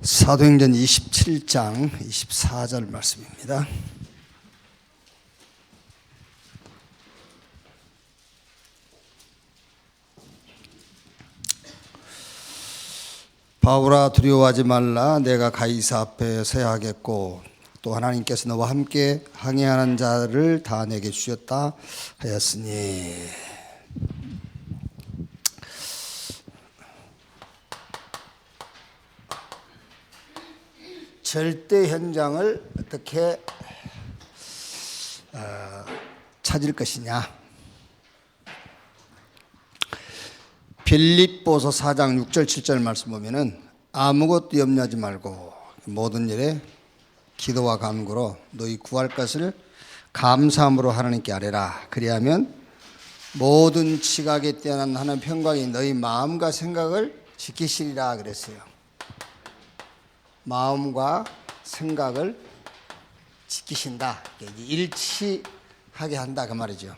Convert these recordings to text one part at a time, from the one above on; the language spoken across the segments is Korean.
사도행전 27장 24절 말씀입니다. 바울아, 두려워하지 말라. 내가 가이사 앞에 서야 하겠고 또 하나님께서 너와 함께 항해하는 자를 다 내게 주셨다 하였으니. 절대 현장을 어떻게 찾을 것이냐. 빌립보서 4장 6절 7절 말씀 보면은 아무것도 염려하지 말고 모든 일에 기도와 간구로 너희 구할 것을 감사함으로 하나님께 아뢰라. 그리하면 모든 지각에 뛰어난 하나님 평강이 너희 마음과 생각을 지키시리라 그랬어요. 마음과 생각을 지키신다. 일치하게 한다 그 말이죠.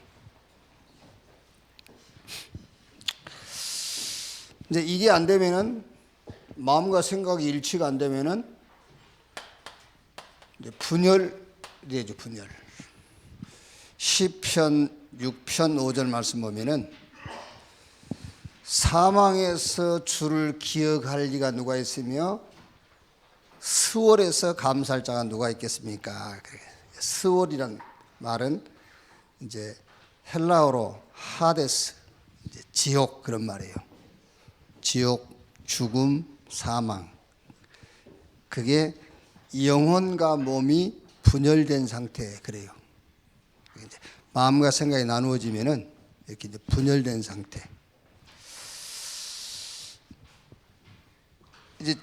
이제 이게 안 되면은, 마음과 생각이 일치가 안 되면은 이제 분열이 되죠. 분열. 시편 6편 5절 말씀 보면은 사망에서 주를 기억할 리가 누가 있으며 스월에서 감사할 자가 누가 있겠습니까? 스월이란 말은 이제 헬라어로 하데스, 이제 지옥 그런 말이에요. 지옥, 죽음, 사망. 그게 영혼과 몸이 분열된 상태 그래요. 이제 마음과 생각이 나누어지면은 이렇게 이제 분열된 상태. 이제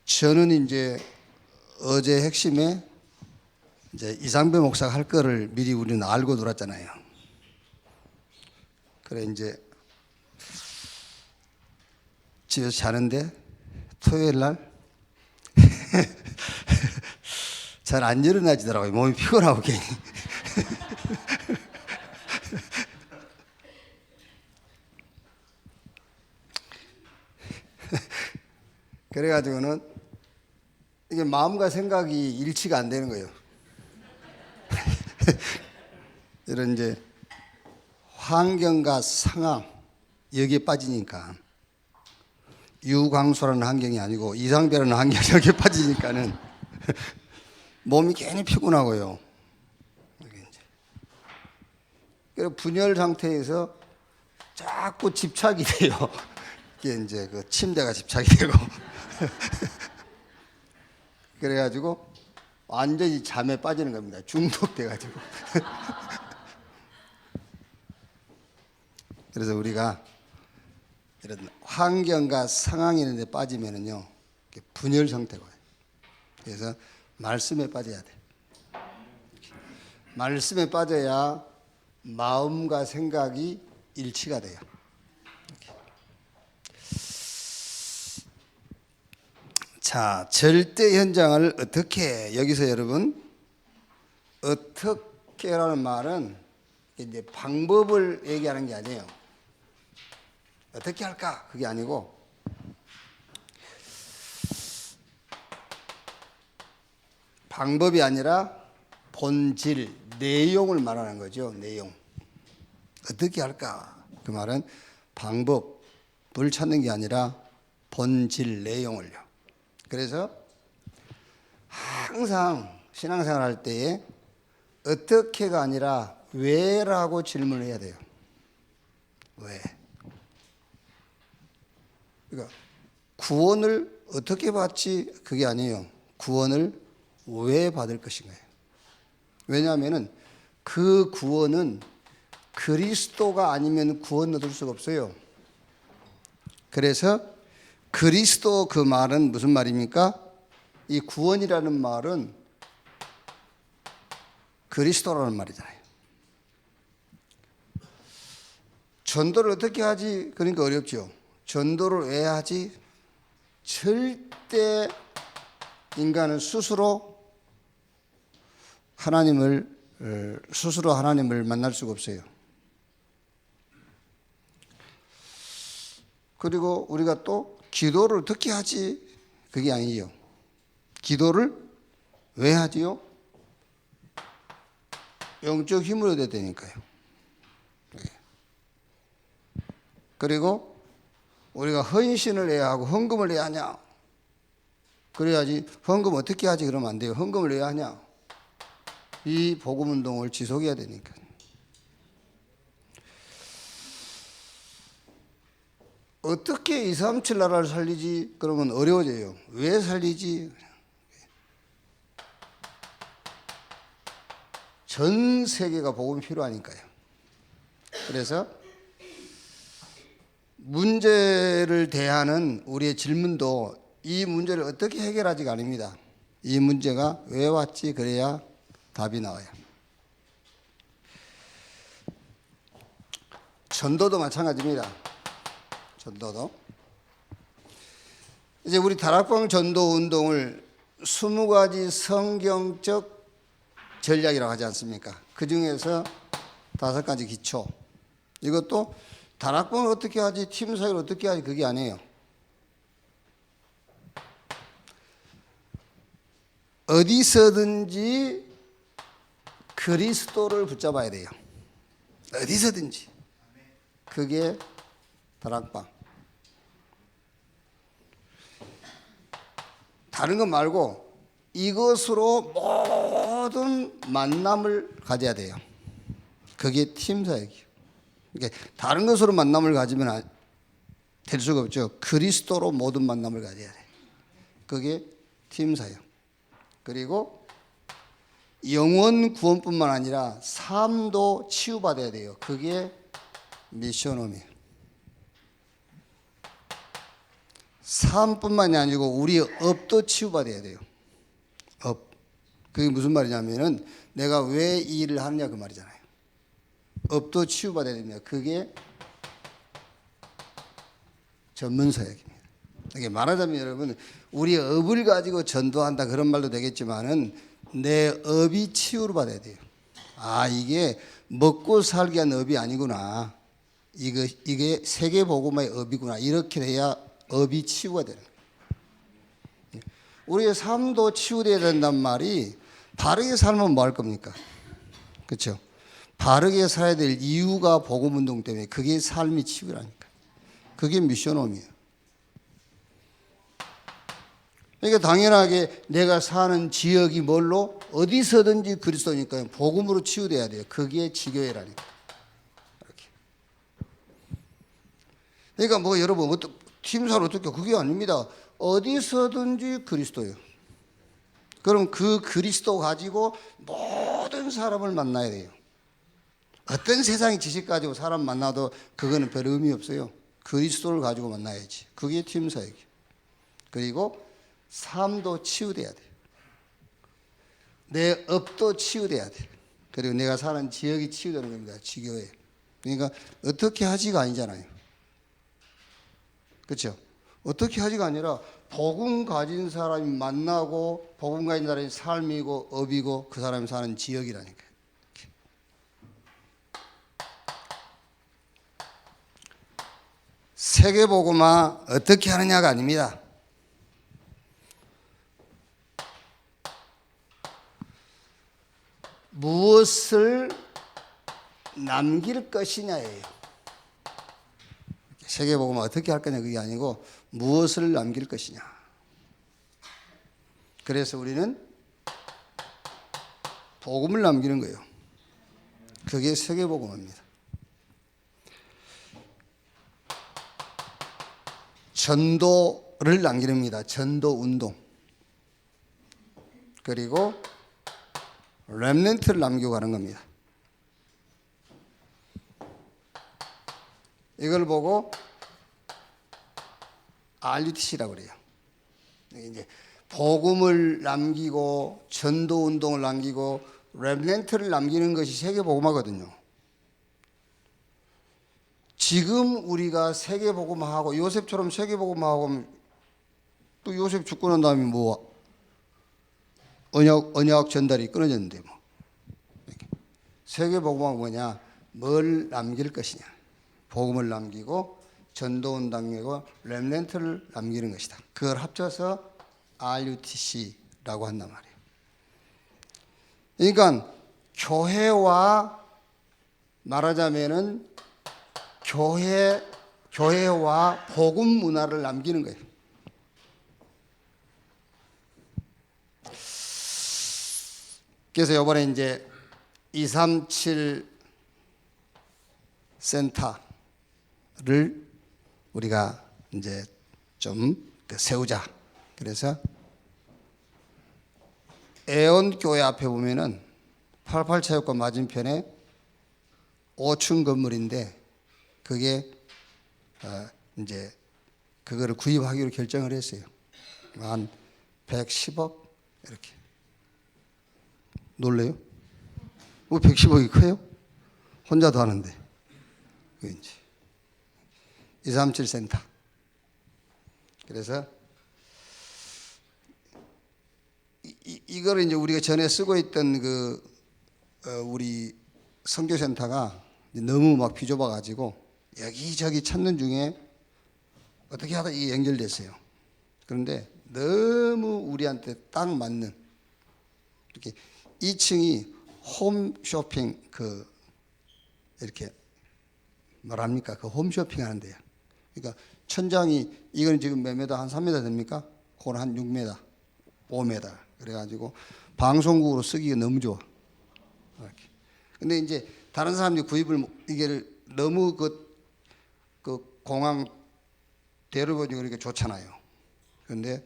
저는 이제 어제 핵심에 이제 이상배 목사가 할 거를 미리 우리는 알고 놀았잖아요. 그래 이제 집에서 자는데 토요일 날 잘 안 일어나지더라고요. 몸이 피곤하고 괜히. 그래가지고는 이게 마음과 생각이 일치가 안 되는 거예요. 이런 이제 환경과 상황 여기에 빠지니까, 유광소라는 환경이 아니고 이상배라는 환경이 여기에 빠지니까는 몸이 괜히 피곤하고요. 그래서 분열 상태에서 자꾸 집착이 돼요. 이게 이제 그 침대가 집착이 되고. 그래가지고 완전히 잠에 빠지는 겁니다. 중독돼가지고. 그래서 우리가 이런 환경과 상황이 있는데 빠지면은요, 분열 상태가 와요. 그래서 말씀에 빠져야 돼. 말씀에 빠져야 마음과 생각이 일치가 돼요. 자, 절대 현장을 어떻게, 여기서 여러분, 어떻게라는 말은 이제 방법을 얘기하는 게 아니에요. 어떻게 할까? 그게 아니고, 방법이 아니라 본질, 내용을 말하는 거죠. 내용. 어떻게 할까? 그 말은 방법을 찾는 게 아니라 본질, 내용을요. 그래서 항상 신앙생활 할 때에 어떻게가 아니라 왜라고 질문을 해야 돼요. 왜? 그러니까 구원을 어떻게 받지? 그게 아니에요. 구원을 왜 받을 것인가요? 왜냐하면 그 구원은 그리스도가 아니면 구원 얻을 수가 없어요. 그래서 그리스도, 그 말은 무슨 말입니까? 이 구원이라는 말은 그리스도라는 말이잖아요. 전도를 어떻게 하지? 그러니까 어렵죠. 전도를 왜 하지? 절대 인간은 스스로 하나님을 만날 수가 없어요. 그리고 우리가 또 기도를 어떻게 하지? 그게 아니죠. 기도를 왜 하지요? 영적 힘을 얻어야 되니까요. 그리고 우리가 헌신을 해야 하고 헌금을 해야 하냐? 그래야지. 헌금 어떻게 하지? 그러면 안 돼요. 헌금을 해야 하냐? 이 복음운동을 지속해야 되니까. 어떻게 237 나라를 살리지? 그러면 어려워져요. 왜 살리지? 전 세계가 복음이 필요하니까요. 그래서 문제를 대하는 우리의 질문도 이 문제를 어떻게 해결하지가 아닙니다. 이 문제가 왜 왔지? 그래야 답이 나와요. 전도도 마찬가지입니다. 전도도. 이제 우리 다락방 전도 운동을 20가지 성경적 전략이라고 하지 않습니까? 그 중에서 5가지 기초. 이것도 다락방을 어떻게 하지, 팀 사역을 어떻게 하지, 그게 아니에요. 어디서든지 그리스도를 붙잡아야 돼요. 어디서든지. 그게 다락방. 다른 것 말고 이것으로 모든 만남을 가져야 돼요. 그게 팀 사역이에요. 그러니까 다른 것으로 만남을 가지면 될 수가 없죠. 그리스도로 모든 만남을 가져야 돼요. 그게 팀 사역. 그리고 영혼 구원뿐만 아니라 삶도 치유받아야 돼요. 그게 미션홈이에요. 삶뿐만이 아니고 우리 업도 치유받아야 돼요. 업. 그게 무슨 말이냐면은 내가 왜 이 일을 하느냐 그 말이잖아요. 업도 치유받아야 됩니다. 그게 전문 사역입니다. 이게 말하자면 여러분, 우리 업을 가지고 전도한다 그런 말도 되겠지만은 내 업이 치유를 받아야 돼요. 아, 이게 먹고 살기 위한 업이 아니구나. 이게 세계복음화의 업이구나. 이렇게 돼야 업이 치유가 되는 거예요. 우리의 삶도 치유돼야 된단 말이, 바르게 살면 뭐 할 겁니까? 그렇죠? 바르게 살아야 될 이유가 복음운동 때문에, 그게 삶이 치유라니까. 그게 미션홈이에요. 그러니까 당연하게 내가 사는 지역이 뭘로? 어디서든지 그리스도니까요. 복음으로 치유돼야 돼요. 그게 지교회라니까. 이렇게. 그러니까 뭐 여러분, 팀사를 어떻게, 그게 아닙니다. 어디서든지 그리스도예요. 그럼 그 그리스도 가지고 모든 사람을 만나야 돼요. 어떤 세상의 지식 가지고 사람 만나도 그거는 별 의미 없어요. 그리스도를 가지고 만나야지. 그게 팀 사역이에요. 그리고 삶도 치유돼야 돼요. 내 업도 치유돼야 돼요. 그리고 내가 사는 지역이 치유되는 겁니다. 지교회. 그러니까 어떻게 하지가 아니잖아요. 그렇죠? 어떻게 하지가 아니라 복음 가진 사람이 만나고 복음 가진 사람이 삶이고 업이고 그 사람이 사는 지역이라니까요. 세계복음화 어떻게 하느냐가 아닙니다. 무엇을 남길 것이냐예요. 세계복음화 어떻게 할 거냐 그게 아니고 무엇을 남길 것이냐. 그래서 우리는 복음을 남기는 거예요. 그게 세계복음화입니다. 전도를 남기는 겁니다. 전도운동. 그리고 렘넌트를 남기고 가는 겁니다. 이걸 보고 RUTC라고 그래요. 이제 복음을 남기고 전도 운동을 남기고 렘넌트를 남기는 것이 세계복음화거든요. 지금 우리가 세계복음화하고 요셉처럼 세계복음화하고 또 요셉 죽고 난 다음에 뭐 언약 전달이 끊어졌는데 뭐. 세계복음화가 뭐냐? 뭘 남길 것이냐? 복음을 남기고 전도운동회고 렘넌트를 남기는 것이다. 그걸 합쳐서 RUTC라고 한단 말이에요. 그러니까 교회와 말하자면은 교회와 복음 문화를 남기는 거예요. 그래서 이번에 이제 237 센터를 우리가 이제 좀 세우자. 그래서 애원교회 앞에 보면은 88체육관 맞은편에 5층 건물인데 그게 이제 그거를 구입하기로 결정을 했어요. 한 110억 이렇게. 놀래요? 뭐 110억이 커요? 혼자도 하는데. 그 이제 237 센터. 그래서 이거를 이제 우리가 전에 쓰고 있던 우리 선교센터가 너무 막 비좁아 가지고 여기저기 찾는 중에 어떻게 하다 이게 연결됐어요. 그런데 너무 우리한테 딱 맞는 이렇게 2층이 홈쇼핑 이렇게 뭐랍니까? 그 홈쇼핑 하는 데요. 그러니까 천장이 이건 지금 몇 메다 한 3m 됩니까? 그건 한 6m, 5m. 그래가지고 방송국으로 쓰기가 너무 좋아. 이렇게. 근데 이제 다른 사람들이 구입을 이게 너무 그 공항 대로변이 그렇게 좋잖아요. 그런데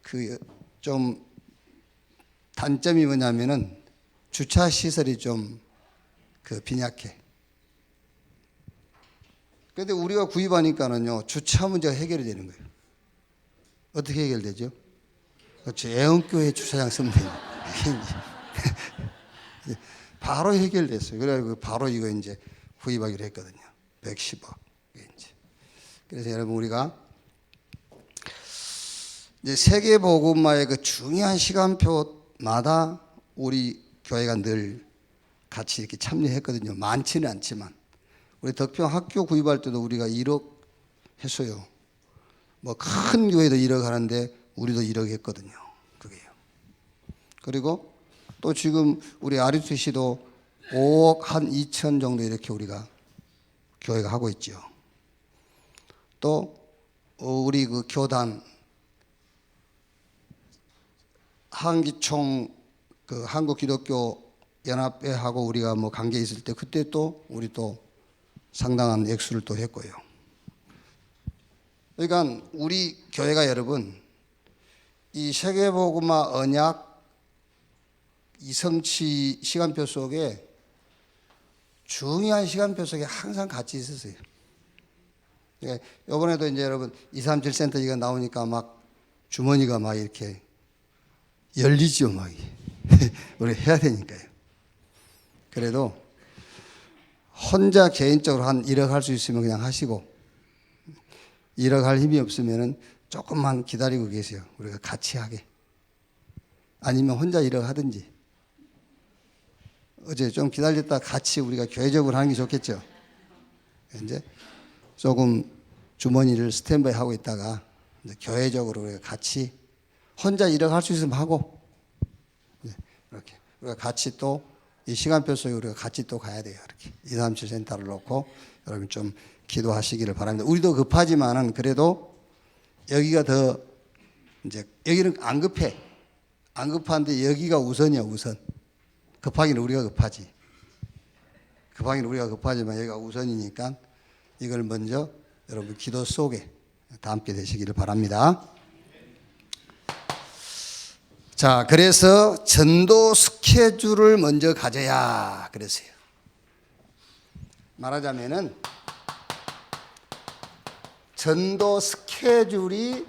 그 좀 단점이 뭐냐면은 주차 시설이 좀 빈약해. 그런데 우리가 구입하니까는요 주차 문제가 해결이 되는 거예요. 어떻게 해결되죠? 그렇죠. 애원교회 주차장 쓰면 돼요. 바로 해결됐어요. 그래가지고 바로 이거 이제 구입하기로 했거든요. 110억. 이제. 그래서 여러분 우리가 이제 세계복음화의 그 중요한 시간표마다 우리 교회가 늘 같이 이렇게 참여했거든요. 많지는 않지만 우리 덕평 학교 구입할 때도 우리가 1억 했어요. 뭐 큰 교회도 1억 하는데 우리도 1억 했거든요. 그게요. 그리고 또 지금 우리 RUTC도 5억 한 2천 정도 이렇게 우리가 교회가 하고 있죠. 또 우리 그 교단 한기총 한국기독교연합회하고 우리가 뭐 관계 있을 때 그때 또 우리 또 상당한 액수를 또 했고요. 그러니까 우리 교회가 여러분 이 세계복음화 언약 이성치 시간표 속에 중요한 시간표 속에 항상 같이 있었어요. 이번에도 이제 여러분 237 센터 이거 나오니까 막 주머니가 막 이렇게 열리죠, 막. 우리 해야 되니까요. 그래도 혼자 개인적으로 한 1억 할 수 있으면 그냥 하시고 1억 할 힘이 없으면은 조금만 기다리고 계세요. 우리가 같이 하게. 아니면 혼자 1억 하든지. 어제 좀 기다렸다 같이 우리가 교회적으로 하는 게 좋겠죠. 이제 조금 주머니를 스탠바이 하고 있다가 이제 교회적으로 우리가 같이 혼자 1억 할 수 있으면 하고 이렇게 우리가 같이 또 이 시간표 속에 우리가 같이 또 가야 돼요. 이렇게 237 센터를 놓고 여러분 좀 기도하시기를 바랍니다. 우리도 급하지만은 그래도 여기가 더 이제 여기는 안 급해. 안 급한데 여기가 우선이야, 우선. 급하기는 우리가 급하지. 급하기는 우리가 급하지만 여기가 우선이니까 이걸 먼저 여러분 기도 속에 다 함께 되시기를 바랍니다. 자, 그래서 전도 스케줄을 먼저 가져야 그랬어요. 말하자면은 전도 스케줄이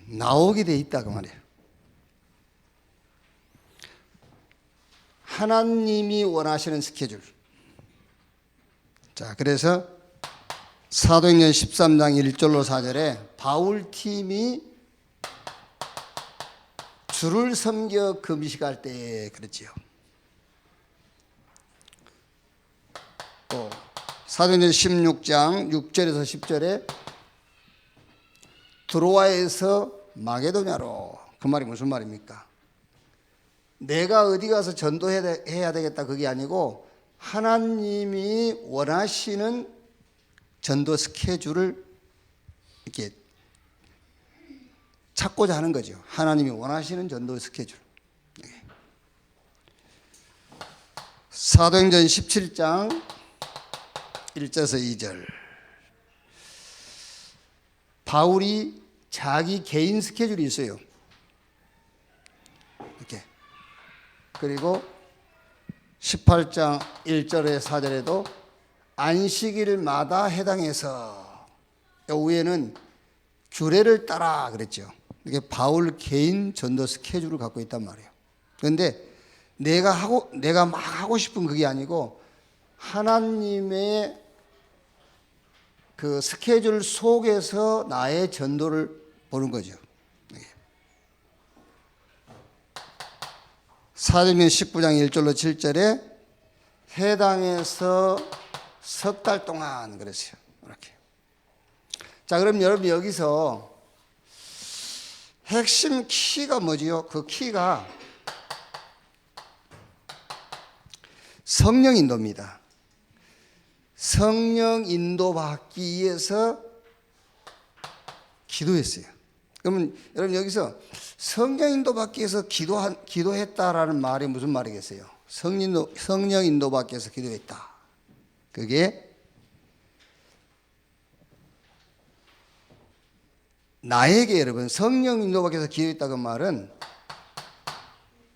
나오게 돼 있다 그 말이에요. 하나님이 원하시는 스케줄. 자, 그래서 사도행전 13장 1절로 4절에 바울팀이 주를 섬겨 금식할 때 그렇지요. 또 사도행전 16장 6절에서 10절에 드로아에서 마게도냐로, 그 말이 무슨 말입니까? 내가 어디 가서 전도해야 되겠다 그게 아니고 하나님이 원하시는 전도 스케줄을 이렇게 찾고자 하는 거죠. 하나님이 원하시는 전도 스케줄. 사도행전 17장 1절에서 2절. 바울이 자기 개인 스케줄이 있어요. 이렇게. 그리고 18장 1절에 4절에도 안식일마다 해당해서, 위에는 규례를 따라 그랬죠. 이게 바울 개인 전도 스케줄을 갖고 있단 말이에요. 그런데 내가 막 하고 싶은 그게 아니고 하나님의 그 스케줄 속에서 나의 전도를 보는 거죠. 사도행전 19장 1절로 7절에 해당에서 석 달 동안 그랬어요. 이렇게. 자, 그럼 여러분 여기서 핵심 키가 뭐지요? 그 키가 성령 인도입니다. 성령 인도 받기 위해서 기도했어요. 그러면 여러분 여기서 성령 인도 받기 위해서 기도했다라는 말이 무슨 말이겠어요? 성령 인도 받기 위해서 기도했다. 그게 나에게, 여러분, 성령 인도 받기 위해서 기도했다 그 말은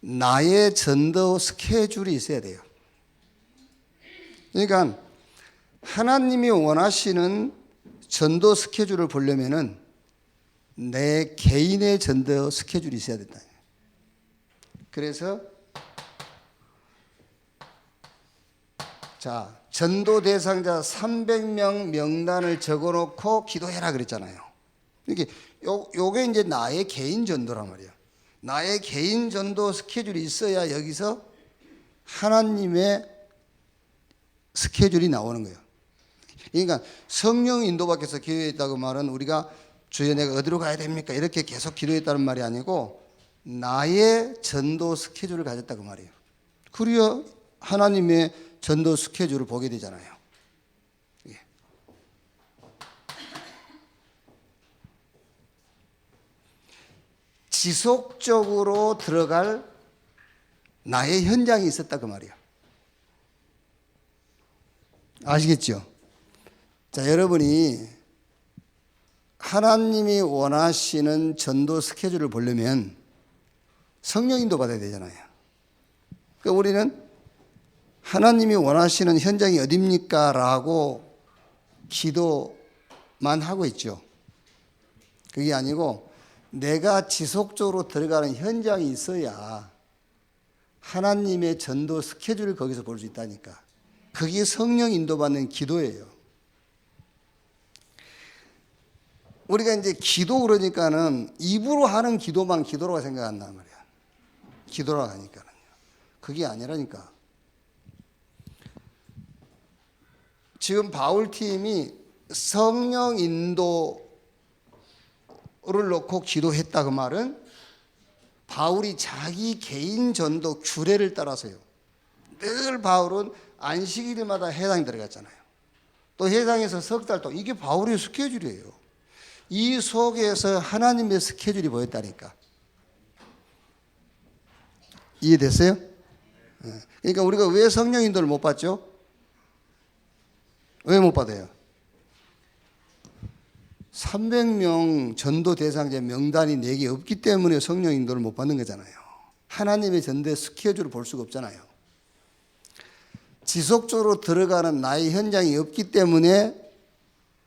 나의 전도 스케줄이 있어야 돼요. 그러니까 하나님이 원하시는 전도 스케줄을 보려면은 내 개인의 전도 스케줄이 있어야 된다. 그래서 자, 전도 대상자 300명 명단을 적어놓고 기도해라 그랬잖아요. 이게 요게 이제 나의 개인 전도란 말이에요. 나의 개인 전도 스케줄이 있어야 여기서 하나님의 스케줄이 나오는 거예요. 그러니까 성령 인도받기 위해서 기도했다고 말은 우리가 주여 내가 어디로 가야 됩니까? 이렇게 계속 기도했다는 말이 아니고 나의 전도 스케줄을 가졌다고 말이에요. 그래야 하나님의 전도 스케줄을 보게 되잖아요. 예. 지속적으로 들어갈 나의 현장이 있었다 그 말이에요. 아시겠죠? 자, 여러분이 하나님이 원하시는 전도 스케줄을 보려면 성령 인도 받아야 되잖아요. 그러니까 우리는 하나님이 원하시는 현장이 어딥니까? 라고 기도만 하고 있죠. 그게 아니고 내가 지속적으로 들어가는 현장이 있어야 하나님의 전도 스케줄을 거기서 볼 수 있다니까. 그게 성령 인도받는 기도예요. 우리가 이제 기도 그러니까는 입으로 하는 기도만 기도라고 생각한단 말이야. 기도라고 하니까는요. 그게 아니라니까. 지금 바울 팀이 성령 인도를 놓고 기도했다 그 말은 바울이 자기 개인 전도 규례를 따라서요. 늘 바울은 안식일마다 해당 들어갔잖아요. 또 해당에서 석 달 동안 이게 바울의 스케줄이에요. 이 속에서 하나님의 스케줄이 보였다니까. 이해됐어요? 그러니까 우리가 왜 성령 인도를 못 받죠? 왜 못 받아요? 300명 전도 대상자 명단이 내게 없기 때문에 성령 인도를 못 받는 거잖아요. 하나님의 전도의 스케줄을 볼 수가 없잖아요. 지속적으로 들어가는 나의 현장이 없기 때문에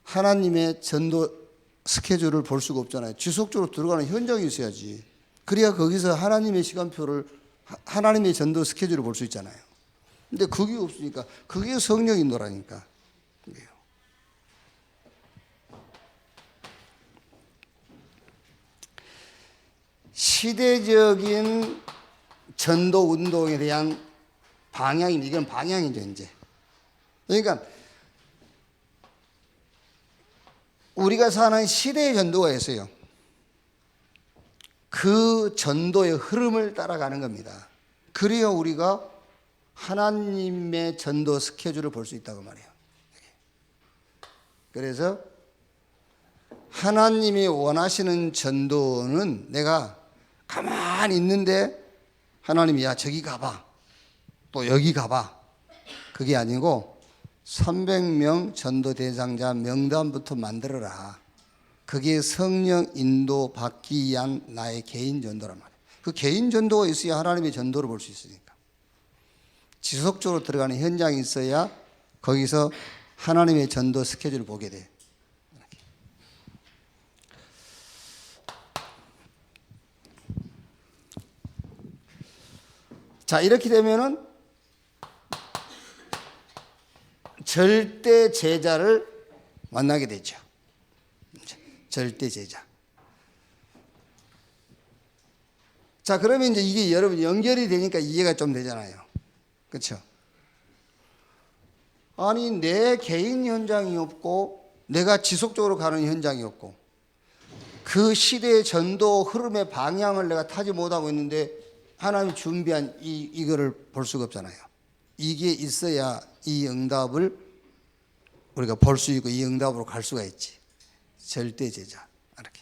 하나님의 전도 스케줄을 볼 수가 없잖아요. 지속적으로 들어가는 현장이 있어야지. 그래야 거기서 하나님의 시간표를, 하나님의 전도 스케줄을 볼 수 있잖아요. 근데 그게 없으니까 그게 성령 인도라니까. 시대적인 전도 운동에 대한 방향이, 이건 방향이죠, 이제. 그러니까 우리가 사는 시대의 전도가 있어요. 그 전도의 흐름을 따라가는 겁니다. 그래야 우리가 하나님의 전도 스케줄을 볼 수 있다고 말해요. 그래서 하나님이 원하시는 전도는 내가 가만히 있는데 하나님이 야 저기 가봐 또 여기 가봐 그게 아니고 300명 전도 대상자 명단부터 만들어라. 그게 성령 인도 받기 위한 나의 개인 전도란 말이에요. 그 개인 전도가 있어야 하나님의 전도를 볼 수 있으니까. 지속적으로 들어가는 현장이 있어야 거기서 하나님의 전도 스케줄을 보게 돼. 자, 이렇게 되면은 절대 제자를 만나게 되죠. 절대 제자. 자, 그러면 이제 이게 여러분 연결이 되니까 이해가 좀 되잖아요. 그렇죠? 아니, 내 개인 현장이 없고 내가 지속적으로 가는 현장이 없고 그 시대의 전도 흐름의 방향을 내가 타지 못하고 있는데 하나님이 준비한 이거를 볼 수가 없잖아요. 이게 있어야 이 응답을 우리가 볼 수 있고 이 응답으로 갈 수가 있지. 절대 제자. 이렇게.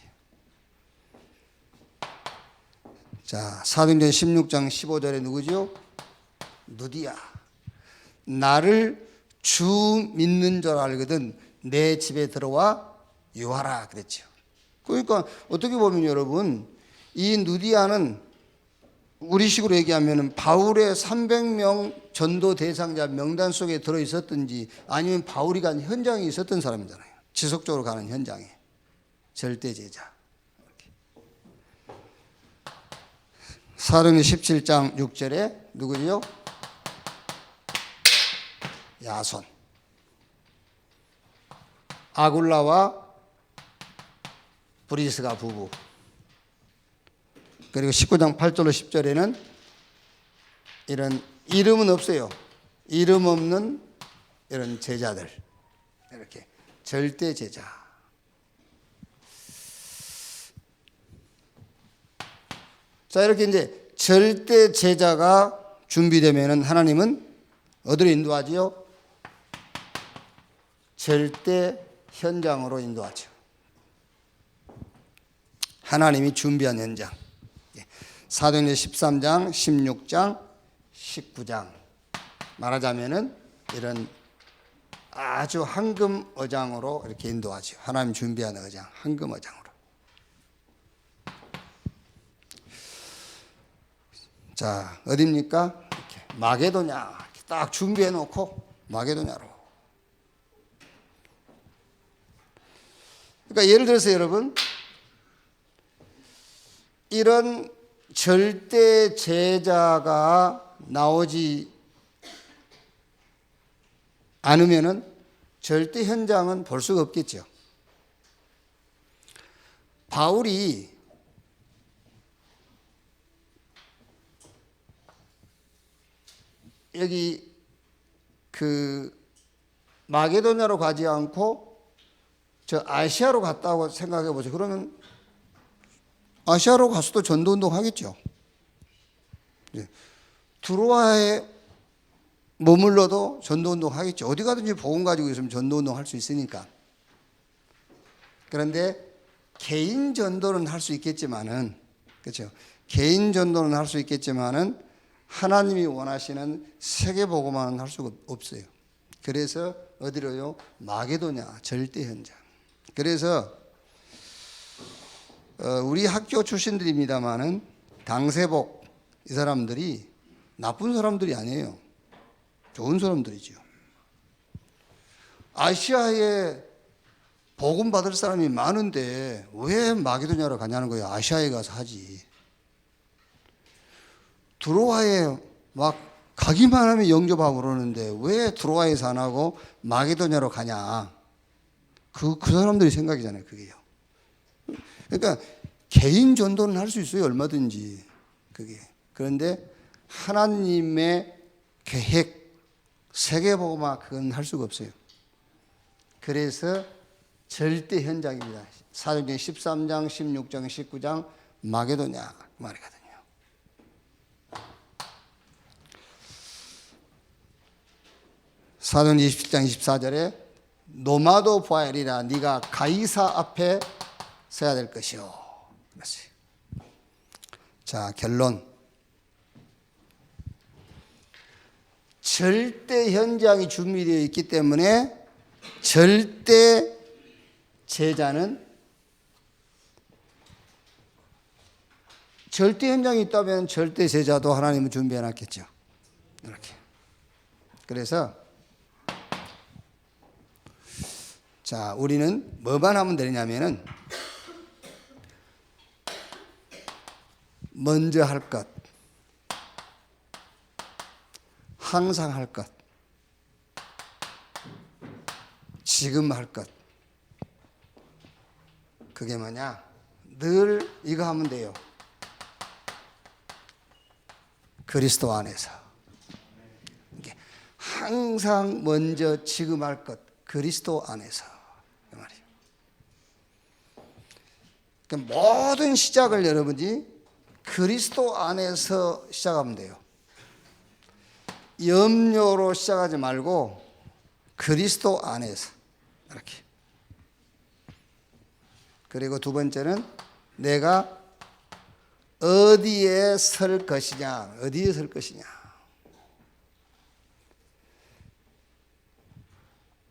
자, 사도행전 16장 15절에 누구죠? 누디야. 나를 주 믿는 줄 알거든 내 집에 들어와 유하라 그랬죠. 그러니까 어떻게 보면 여러분 이 누디아는 우리식으로 얘기하면 바울의 300명 전도 대상자 명단 속에 들어 있었든지 아니면 바울이 간 현장에 있었던 사람이잖아요. 지속적으로 가는 현장에. 절대 제자. 사도행전 17장 6절에 누구죠? 야손. 아굴라와 브리스가 부부. 그리고 19장 8절로 10절에는 이런 이름은 없어요. 이름 없는 이런 제자들. 이렇게 절대 제자. 자, 이렇게 이제 절대 제자가 준비되면은 하나님은 어디로 인도하지요? 절대 현장으로 인도하죠. 하나님이 준비한 현장. 사도행전 13장, 16장, 19장 말하자면은 이런 아주 황금 어장으로 이렇게 인도하죠. 하나님 준비한 어장, 황금 어장으로. 자, 어디입니까? 이렇게 마게도냐 이렇게 딱 준비해 놓고 마게도냐로. 그러니까 예를 들어서 여러분 이런 절대 제자가 나오지 않으면은 절대 현장은 볼 수가 없겠죠. 바울이 여기 그 마게도냐로 가지 않고 저 아시아로 갔다고 생각해 보죠. 그러면 아시아로 가서도 전도운동 하겠죠. 두로아에 머물러도 전도운동 하겠죠. 어디 가든지 복음 가지고 있으면 전도운동 할 수 있으니까. 그런데 개인 전도는 할 수 있겠지만은, 그렇죠. 개인 전도는 할 수 있겠지만은 하나님이 원하시는 세계 복음화는 할 수가 없어요. 그래서 어디로요? 마게도냐 절대 현장. 그래서 우리 학교 출신들입니다만은 당세복 이 사람들이 나쁜 사람들이 아니에요. 좋은 사람들이죠. 아시아에 복음 받을 사람이 많은데 왜 마게도냐로 가냐는 거예요. 아시아에 가서 하지. 두로아에 막 가기만 하면 영접하고 그러는데 왜 두로아에서 안 하고 마게도냐로 가냐. 그 사람들이 생각이잖아요. 그게요. 그러니까 개인 전도는 할 수 있어요. 얼마든지. 그게. 그런데 하나님의 계획, 세계복음화 그건 할 수가 없어요. 그래서 절대 현장입니다. 사도행전 13장, 16장, 19장 마게도냐 그 말이거든요. 사도행전 27장 24절에 노마도 보아리라 네가 가이사 앞에 서야 될 것이요. 그렇지. 자, 결론. 절대 현장이 준비되어 있기 때문에 절대 제자는 절대 현장이 있다면 절대 제자도 하나님은 준비해 놨겠죠. 이렇게. 그래서 자, 우리는 뭐만 하면 되냐면은 먼저 할 것, 항상 할 것, 지금 할 것. 그게 뭐냐? 늘 이거 하면 돼요. 그리스도 안에서. 항상 먼저 지금 할 것, 그리스도 안에서. 그 말이에요. 그러니까 모든 시작을 여러분이 그리스도 안에서 시작하면 돼요. 염려로 시작하지 말고 그리스도 안에서 이렇게. 그리고 두 번째는 내가 어디에 설 것이냐, 어디에 설 것이냐.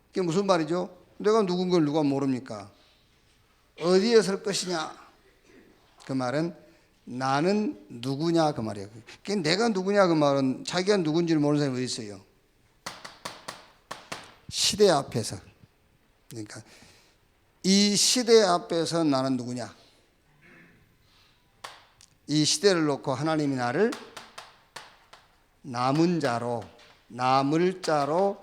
그게 무슨 말이죠? 내가 누군 걸 누가 모릅니까? 어디에 설 것이냐. 그 말은 나는 누구냐 그 말이에요. 내가 누구냐 그 말은 자기가 누군지를 모르는 사람이 어디 있어요? 시대 앞에서. 그러니까 이 시대 앞에서 나는 누구냐? 이 시대를 놓고 하나님이 나를 남은 자로, 남을 자로,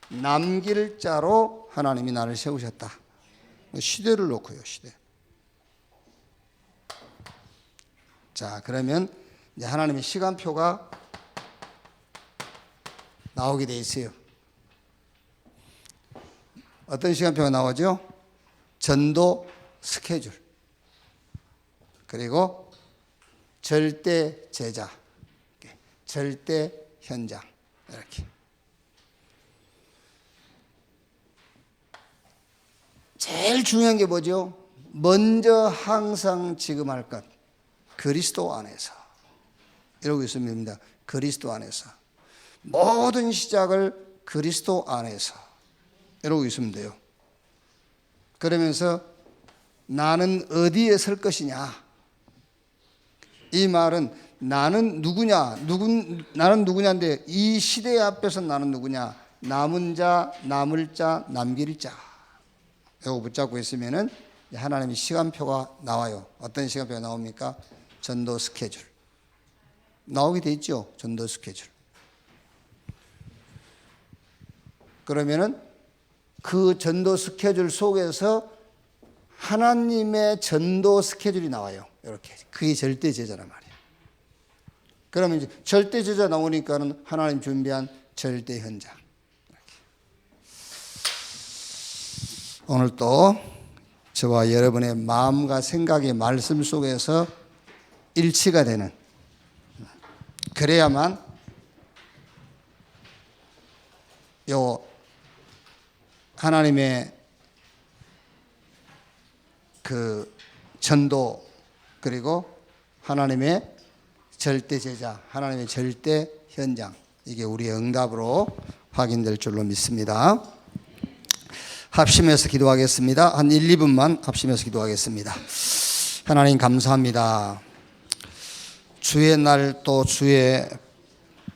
남길 자로 하나님이 나를 세우셨다. 시대를 놓고요, 시대. 자, 그러면 이제 하나님의 시간표가 나오게 돼 있어요. 어떤 시간표가 나오죠? 전도 스케줄, 그리고 절대 제자, 절대 현장, 이렇게. 제일 중요한 게 뭐죠? 먼저 항상 지금 할 것, 그리스도 안에서. 이러고 있습니다. 그리스도 안에서. 모든 시작을 그리스도 안에서. 이러고 있으면 돼요. 그러면서 나는 어디에 설 것이냐. 이 말은 나는 누구냐, 나는 누구냐인데 이 시대 앞에서 나는 누구냐. 남은 자, 남을 자, 남길 자. 이거 붙잡고 있으면은 하나님의 시간표가 나와요. 어떤 시간표가 나옵니까? 전도 스케줄. 나오게 돼 있죠. 전도 스케줄. 그러면은 그 전도 스케줄 속에서 하나님의 전도 스케줄이 나와요. 이렇게. 그게 절대 제자란 말이에요. 그러면 이제 절대 제자 나오니까는 하나님 준비한 절대 현장. 이렇게. 오늘 또 저와 여러분의 마음과 생각의 말씀 속에서 일치가 되는, 그래야만 요 하나님의 그 전도, 그리고 하나님의 절대 제자, 하나님의 절대 현장, 이게 우리의 응답으로 확인될 줄로 믿습니다. 합심해서 기도하겠습니다. 한 1, 2분만 합심해서 기도하겠습니다. 하나님 감사합니다. 주의 날 또 주의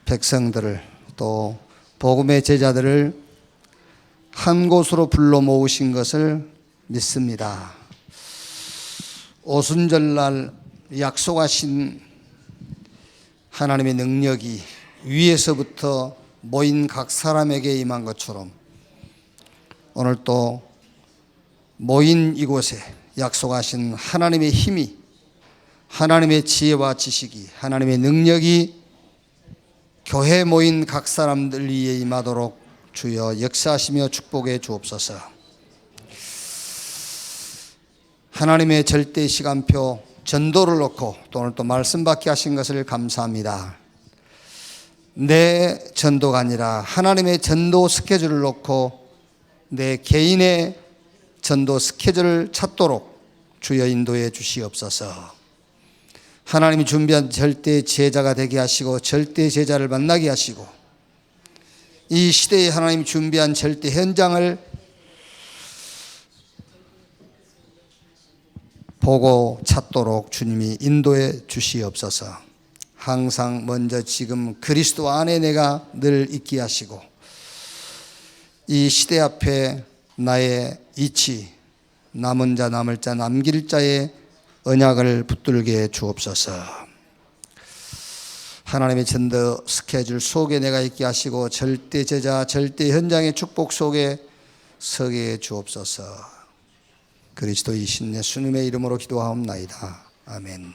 백성들을, 또 복음의 제자들을 한 곳으로 불러 모으신 것을 믿습니다. 오순절날 약속하신 하나님의 능력이 위에서부터 모인 각 사람에게 임한 것처럼 오늘 또 모인 이곳에 약속하신 하나님의 힘이, 하나님의 지혜와 지식이, 하나님의 능력이 교회 모인 각 사람들 위에 임하도록 주여 역사하시며 축복해 주옵소서. 하나님의 절대 시간표 전도를 놓고 또 오늘 또 말씀 받게 하신 것을 감사합니다. 내 전도가 아니라 하나님의 전도 스케줄을 놓고 내 개인의 전도 스케줄을 찾도록 주여 인도해 주시옵소서. 하나님이 준비한 절대 제자가 되게 하시고 절대 제자를 만나게 하시고 이 시대에 하나님이 준비한 절대 현장을 보고 찾도록 주님이 인도해 주시옵소서. 항상 먼저 지금 그리스도 안에 내가 늘 있게 하시고 이 시대 앞에 나의 이치, 남은 자 남을 자 남길 자의 언약을 붙들게 주옵소서. 하나님의 전도 스케줄 속에 내가 있게 하시고 절대 제자 절대 현장의 축복 속에 서게 해 주옵소서. 그리스도이신 예수님의 이름으로 기도하옵나이다. 아멘.